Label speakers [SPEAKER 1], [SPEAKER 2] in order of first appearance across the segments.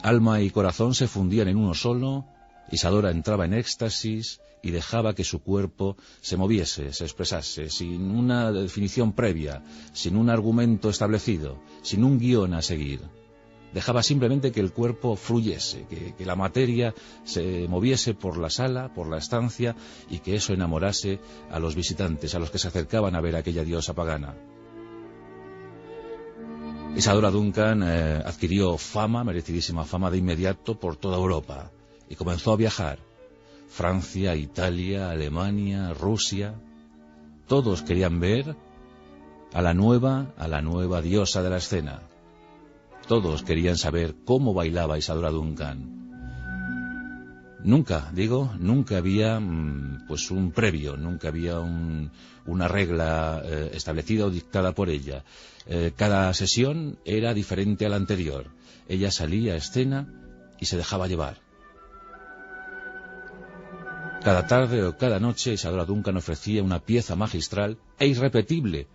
[SPEAKER 1] Alma y corazón se fundían en uno solo. Isadora entraba en éxtasis y dejaba que su cuerpo se moviese, se expresase, sin una definición previa, sin un argumento establecido, sin un guión a seguir. Dejaba simplemente que el cuerpo fluyese, que la materia se moviese por la sala, por la estancia, y que eso enamorase a los visitantes, a los que se acercaban a ver a aquella diosa pagana. Isadora Duncan adquirió fama, merecidísima fama, de inmediato por toda Europa, y comenzó a viajar. Francia, Italia, Alemania, Rusia. Todos querían ver a la nueva diosa de la escena. Todos querían saber cómo bailaba Isadora Duncan. Nunca había pues un previo, nunca había una regla establecida o dictada por ella. Cada sesión era diferente a la anterior. Ella salía a escena y se dejaba llevar. Cada tarde o cada noche Isadora Duncan ofrecía una pieza magistral e irrepetible,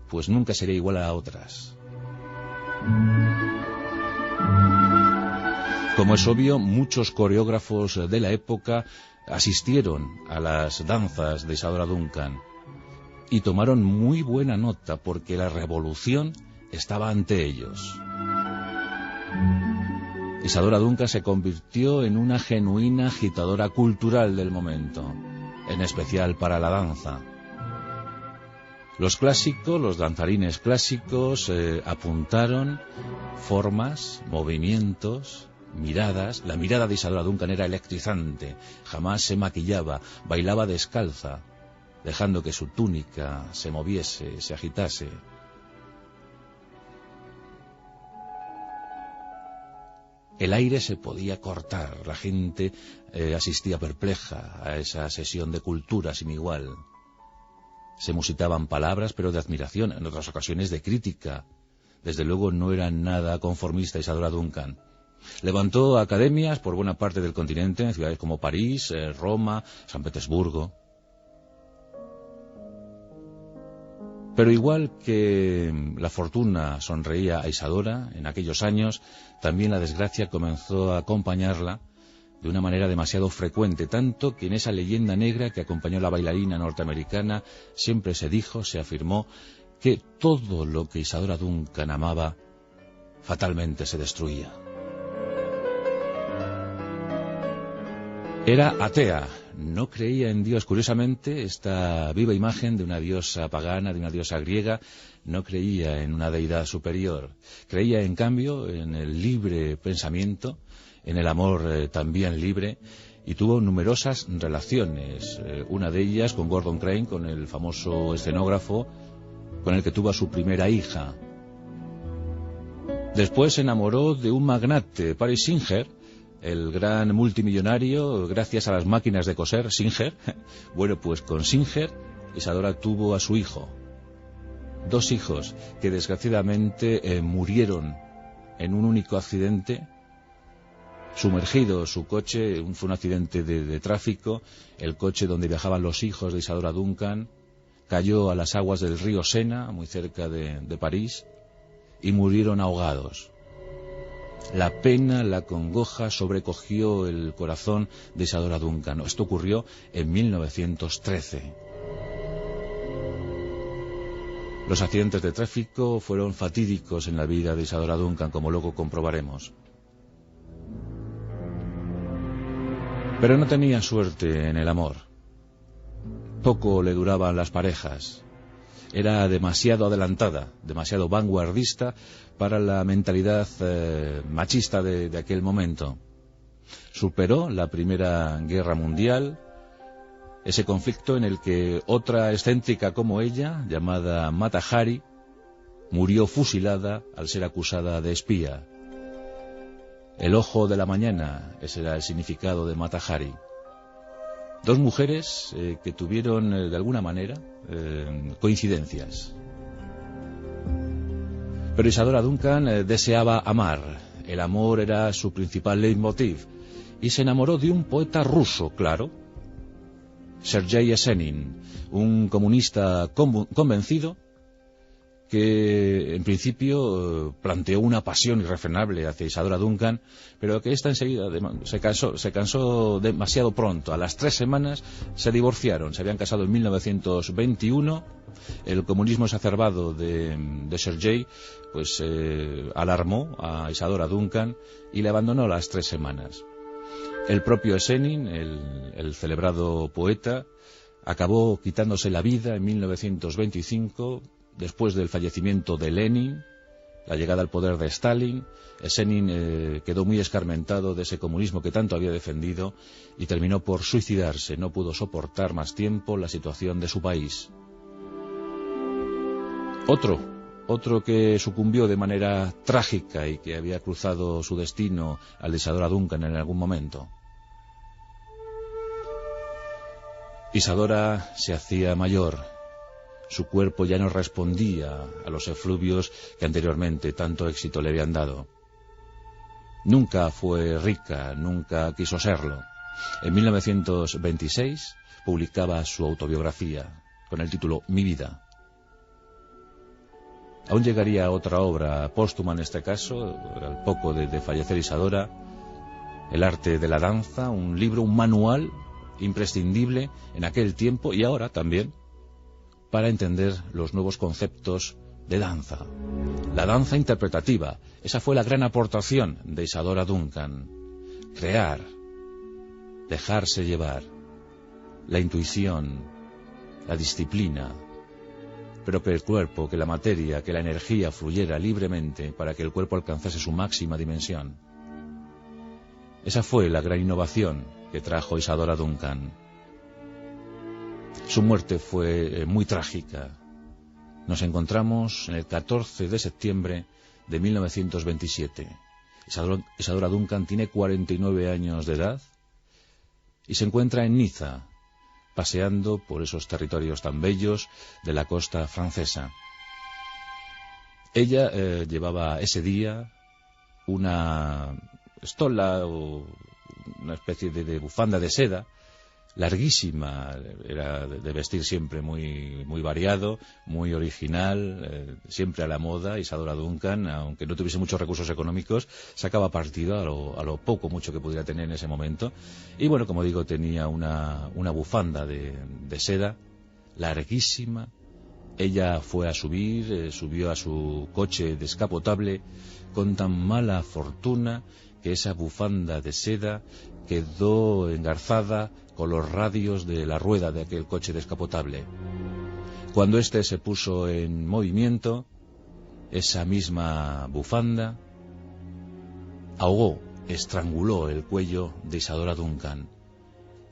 [SPEAKER 1] pues nunca sería igual a otras. Como es obvio, muchos coreógrafos de la época asistieron a las danzas de Isadora Duncan y tomaron muy buena nota porque la revolución estaba ante ellos. Isadora Duncan se convirtió en una genuina agitadora cultural del momento, en especial para la danza. Los clásicos, los danzarines clásicos, apuntaron formas, movimientos, miradas. La mirada de Isadora Duncan era electrizante, jamás se maquillaba, bailaba descalza, dejando que su túnica se moviese, se agitase. El aire se podía cortar, la gente asistía perpleja a esa sesión de cultura sin igual. Se musitaban palabras, pero de admiración, en otras ocasiones de crítica. Desde luego no era nada conformista Isadora Duncan. Levantó academias por buena parte del continente, en ciudades como París, Roma, San Petersburgo. Pero igual que la fortuna sonreía a Isadora en aquellos años, también la desgracia comenzó a acompañarla de una manera demasiado frecuente, tanto que en esa leyenda negra que acompañó a la bailarina norteamericana siempre se dijo, se afirmó, que todo lo que Isadora Duncan amaba fatalmente se destruía. Era atea, no creía en Dios. Curiosamente, esta viva imagen de una diosa pagana, de una diosa griega, no creía en una deidad superior. Creía, en cambio, en el libre pensamiento, en el amor también libre, y tuvo numerosas relaciones. Una de ellas con Gordon Crane, con el famoso escenógrafo, con el que tuvo a su primera hija. Después se enamoró de un magnate, Paris Singer, el gran multimillonario, gracias a las máquinas de coser, Singer. Bueno, pues con Singer, Isadora tuvo a su hijo. 2 hijos que desgraciadamente murieron en un único accidente. Sumergido su coche, fue un accidente de tráfico. El coche donde viajaban los hijos de Isadora Duncan cayó a las aguas del río Sena, muy cerca de París, y murieron ahogados. La pena, la congoja sobrecogió el corazón de Isadora Duncan. Esto ocurrió en 1913. Los accidentes de tráfico fueron fatídicos en la vida de Isadora Duncan, como luego comprobaremos. Pero no tenía suerte en el amor. Poco le duraban las parejas. Era demasiado adelantada, demasiado vanguardista para la mentalidad machista de aquel momento. Superó la Primera Guerra Mundial, ese conflicto en el que otra excéntrica como ella, llamada Mata Hari, murió fusilada al ser acusada de espía. El ojo de la mañana, ese era el significado de Mata Hari. 2 mujeres que tuvieron de alguna manera coincidencias. Pero Isadora Duncan deseaba amar. El amor era su principal leitmotiv. Y se enamoró de un poeta ruso, claro, Sergei Yesenin, un comunista convencido que en principio planteó una pasión irrefrenable hacia Isadora Duncan, pero que ésta enseguida se cansó demasiado pronto. A las 3 semanas se divorciaron. Se habían casado en 1921. El comunismo exacerbado de Sergei pues alarmó a Isadora Duncan y le abandonó a las 3 semanas. El propio Esenin, el celebrado poeta, acabó quitándose la vida en 1925, después del fallecimiento de Lenin, la llegada al poder de Stalin. Esenin quedó muy escarmentado de ese comunismo que tanto había defendido y terminó por suicidarse. No pudo soportar más tiempo la situación de su país. Otro que sucumbió de manera trágica y que había cruzado su destino al de Isadora Duncan en algún momento. Isadora se hacía mayor. Su cuerpo ya no respondía a los efluvios que anteriormente tanto éxito le habían dado. Nunca fue rica, nunca quiso serlo. En 1926 publicaba su autobiografía con el título Mi vida. Aún llegaría otra obra póstuma en este caso, al poco de fallecer Isadora, El arte de la danza, un libro, un manual imprescindible en aquel tiempo y ahora también, para entender los nuevos conceptos de danza. La danza interpretativa, esa fue la gran aportación de Isadora Duncan. Crear, dejarse llevar, la intuición, la disciplina, pero que el cuerpo, que la materia, que la energía fluyera libremente para que el cuerpo alcanzase su máxima dimensión. Esa fue la gran innovación que trajo Isadora Duncan. Su muerte fue muy trágica. Nos encontramos en el 14 de septiembre de 1927. Isadora Duncan tiene 49 años de edad y se encuentra en Niza, paseando por esos territorios tan bellos de la costa francesa. Ella llevaba ese día una estola o una especie de bufanda de seda larguísima, era de vestir siempre muy variado, muy original, siempre a la moda. Isadora Duncan, aunque no tuviese muchos recursos económicos, sacaba partido a lo poco, mucho que pudiera tener en ese momento. Y bueno, como digo, tenía una bufanda de seda larguísima. Ella fue a subió a su coche descapotable con tan mala fortuna que esa bufanda de seda quedó engarzada con los radios de la rueda de aquel coche descapotable. Cuando éste se puso en movimiento, esa misma bufanda ahogó, estranguló el cuello de Isadora Duncan.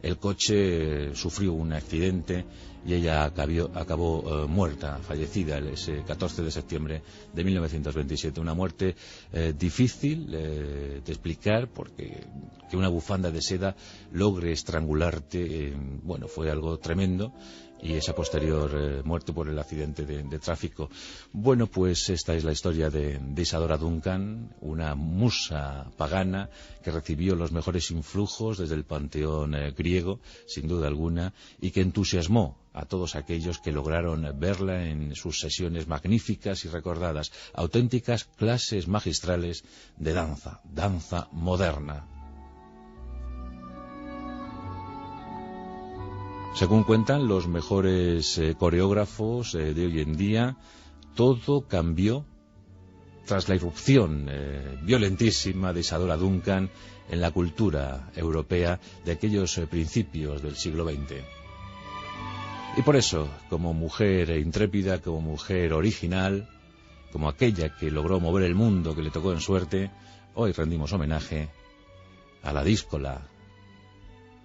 [SPEAKER 1] El coche sufrió un accidente y ella acabó muerta, fallecida ese 14 de septiembre de 1927. Una muerte difícil de explicar, porque que una bufanda de seda logre estrangularte, bueno, fue algo tremendo. Y esa posterior muerte por el accidente de tráfico. Bueno, pues esta es la historia de Isadora Duncan, una musa pagana que recibió los mejores influjos desde el panteón griego, sin duda alguna, y que entusiasmó a todos aquellos que lograron verla en sus sesiones magníficas y recordadas, auténticas clases magistrales de danza moderna. Según cuentan los mejores coreógrafos de hoy en día, todo cambió tras la irrupción violentísima de Isadora Duncan en la cultura europea de aquellos principios del siglo XX. Y por eso, como mujer intrépida, como mujer original, como aquella que logró mover el mundo que le tocó en suerte, hoy rendimos homenaje a la díscola,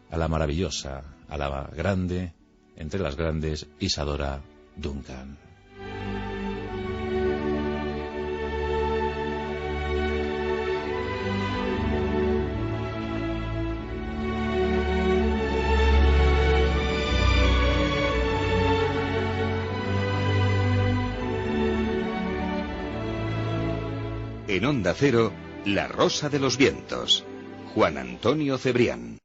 [SPEAKER 1] a la maravillosa, a la grande, entre las grandes, Isadora Duncan.
[SPEAKER 2] En Onda Cero, La Rosa de los Vientos, Juan Antonio Cebrián.